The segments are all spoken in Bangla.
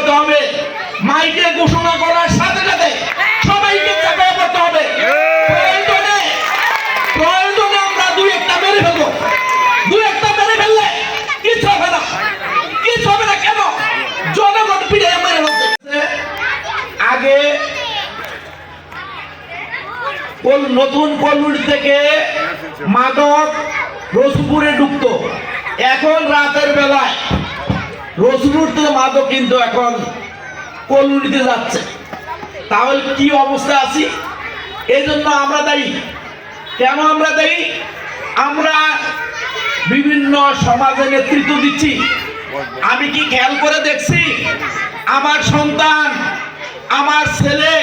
করতে হবে, মাইকে ঘোষণা করার সাথে সাথে সবাইকে চাপিয়ে পড়তে হবে। প্রয়োজনে আমরা দুই একটা মেরে ফেলবো, দুই একটা মেরে ফেললে কিছু হবে না, কিছু হবে না। কেন? জনগণ পিড়ে মেরে ফেলছে। আগে নতুন কলুড়ি থেকে মাদক রসুলপুরে ঢুকতো, এখন রাতের বেলায় রসুলপুর থেকে মাদক কিন্তু এখন কলুড়িতে যাচ্ছে। তাহলে কি অবস্থা আছি? এই জন্য আমরা দায়ী। কেন আমরা দায়ী? আমরা বিভিন্ন সমাজে নেতৃত্ব দিচ্ছি। আমি কি খেয়াল করে দেখছি আমার সন্তান, আমার ছেলে,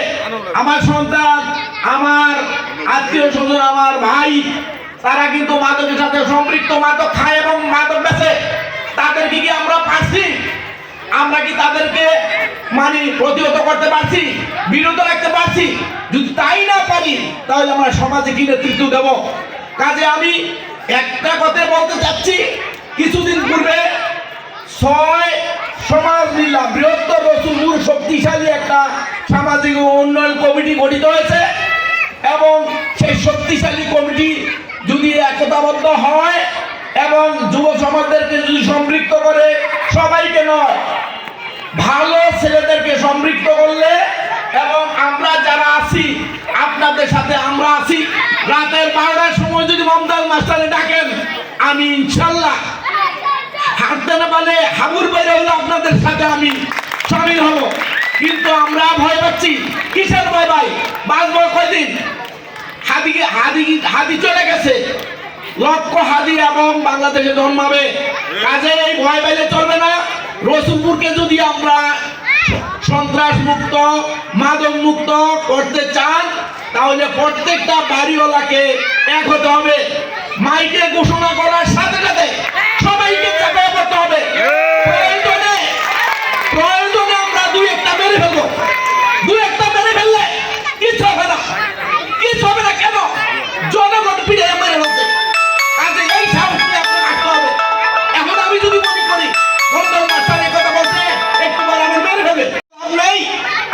আমার সন্তান, আমার আত্মীয় স্বজন, আমার ভাই, তারা কিন্তু মাদকের সাথে সম্পৃক্ত, মাদক খায় এবং মাদক বেচে। তাদেরকে কি আমরা পারছি? আমরা কি তাদেরকে প্রতিহত করতে পারছি, বিরত রাখতে পারছি? যদি তাই না পারি তাহলে আমরা সমাজে কি নেতৃত্ব দেব? কাজে আমি একটা কথা বলতে চাচ্ছি, কিছুদিন পূর্বে 6 সমাজ মিল্লা বৃহত্তর রসুলপুর শক্তিশালী একটা সামাজিক উন্নয়ন কমিটি গঠিত হয়েছে এবং সেই শক্তিশালী কমিটি যদি একতাবদ্ধ হয় এবং যুব সমাজদেরকে যদি সম্পৃক্ত করে, সবাইকে নয় ভালো ছেলেদেরকে সম্পৃক্ত করলে, এবং আমরা যারা আছি আপনাদের সাথে আমরা আছি, রাতের 12টার সময় যদি মমতাজ মাস্টারে ডাকেন, আমি ইনশাল্লাহ হাঁটতে না পারলে হাবুর বাইরে হলে আপনাদের সাথে আমি সামিল হব। কিন্তু আমরা ভয় পাচ্ছি। কিসের ভয় ভাই? বাঁচবো কয়দিন? হাদি চলে গেছে, লক্ষ হাদি এবং বাংলাদেশে জন্মাবে। কাজে এই ভয় পাইলে চলবে না। রসুলপুরকে যদি আমরা সন্ত্রাস মুক্ত, মাদক মুক্ত করতে চান, তাহলে প্রত্যেকটা বাড়িওয়ালাকে এক হতে হবে, মাইকে ঘোষণা করার সাথে সাথে সবাইকে চাপিয়ে পড়তে হবে। প্রয়োজনে আমরা দুই একটা মেরে ফেলবো, দুই একটা মেরে ফেললে কিছু হবে না, কিছু হবে না। কেন? জনগণ পিড়ে মেরে ফেলছে। কাজে এই সাহস নিয়ে আপনার রাখতে হবে। এখন আমি যদি মনে করি কথা বলছে একটু পরে আমার মেরে ফেলবে,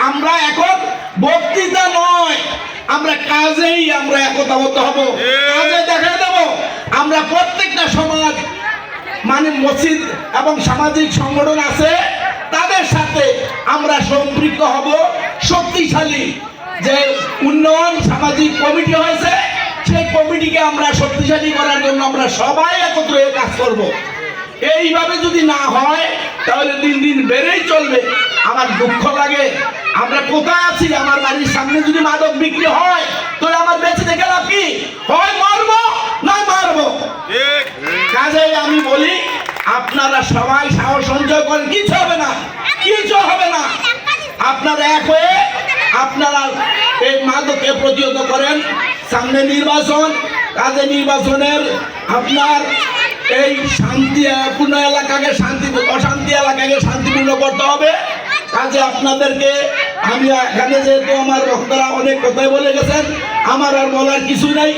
আমরা এখন বক্তৃতা নয়, আমরা কাজেই আমরা একতাবদ্ধ হব, কাজে দেখা দেব। আমরা প্রত্যেকটা সমাজ মসজিদ এবং সামাজিক সংগঠন আছে, তাদের সাথে আমরা সম্পৃক্ত হব। শক্তিশালী যে উন্নয়ন সামাজিক কমিটি হয়েছে, সেই কমিটিকে আমরা শক্তিশালী করার জন্য আমরা সবাই একত্র হয়ে কাজ করব। এইভাবে যদি না হয় তাহলে দিন দিন বেড়েই চলবে। আমার দুঃখ লাগে, আমরা কোথায় আছি? আমার বাড়ির সামনে যদি মাদক বিক্রি হয় তাহলে আমার বেঁচে থেকে লাভ কি? হয় মরবো না মারবো। কাজেই আমি বলি, আপনারা সবাই সাহস সঞ্চয় করেন, কিছু হবে না, কিছু হবে না। আপনারা এক হয়ে আপনারা এই মাদককে প্রতিহত করেন। সামনে নির্বাচন, কাজে নির্বাচনের আপনার এই শান্তিপূর্ণ এলাকাকে অশান্তি এলাকাকে শান্তিপূর্ণ করতে হবে। কাজে আপনাদেরকে আমি এখানে, যেহেতু আমার বক্তারা অনেক কথাই বলে গেছেন, আমার আর বলার কিছু নাই।